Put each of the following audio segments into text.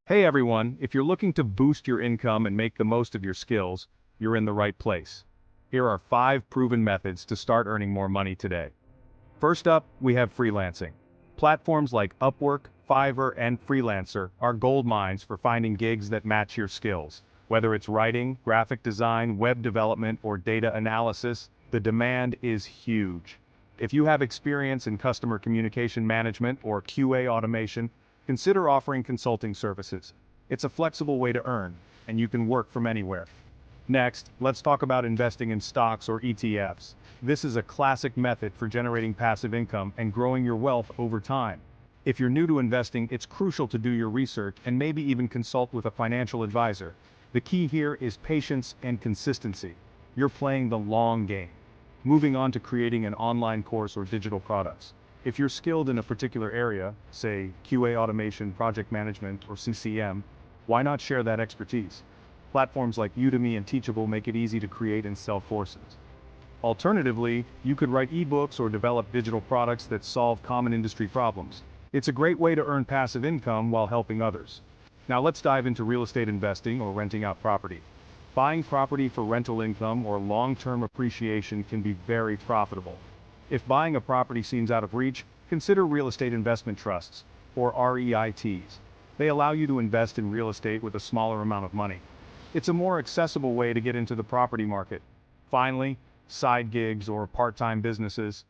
Hey everyone, if you're looking to boost your income and make the most of your skills, you're in the right place. Here are 5 proven methods to start earning more money today. First up, we have freelancing. Platforms like Upwork, Fiverr, and Freelancer are gold mines for finding gigs that match your skills. Whether it's writing, graphic design, web development, or data analysis, the demand is huge. If you have experience in customer communication management or QA automation, consider offering consulting services. It's a flexible way to earn, and you can work from anywhere. Next, let's talk about investing in stocks or ETFs. This is a classic method for generating passive income and growing your wealth over time. If you're new to investing, it's crucial to do your research and maybe even consult with a financial advisor. The key here is patience and consistency. You're playing the long game. Moving on to creating an online course or digital products. If you're skilled in a particular area, say QA automation, project management, or CCM, why not share that expertise? Platforms like Udemy and Teachable make it easy to create and sell courses. Alternatively, you could write ebooks or develop digital products that solve common industry problems. It's a great way to earn passive income while helping others. Now let's dive into real estate investing or renting out property. Buying property for rental income or long-term appreciation can be very profitable. If buying a property seems out of reach, consider real estate investment trusts, or REITs. They allow you to invest in real estate with a smaller amount of money. It's a more accessible way to get into the property market. Finally, side gigs or part-time businesses.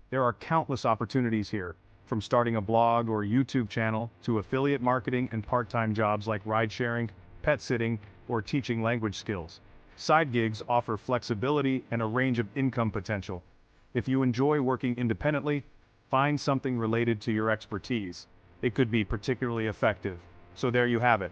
There are countless opportunities here, from starting a blog or YouTube channel to affiliate marketing and part-time jobs like ride-sharing, pet sitting, or teaching language skills. Side gigs offer flexibility and a range of income potential. If you enjoy working independently, find something related to your expertise. It could be particularly effective. So there you have it.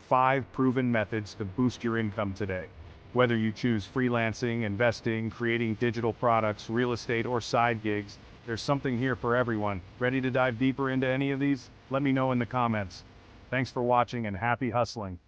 5 proven methods to boost your income today. Whether you choose freelancing, investing, creating digital products, real estate, or side gigs, there's something here for everyone. Ready to dive deeper into any of these? Let me know in the comments. Thanks for watching and happy hustling.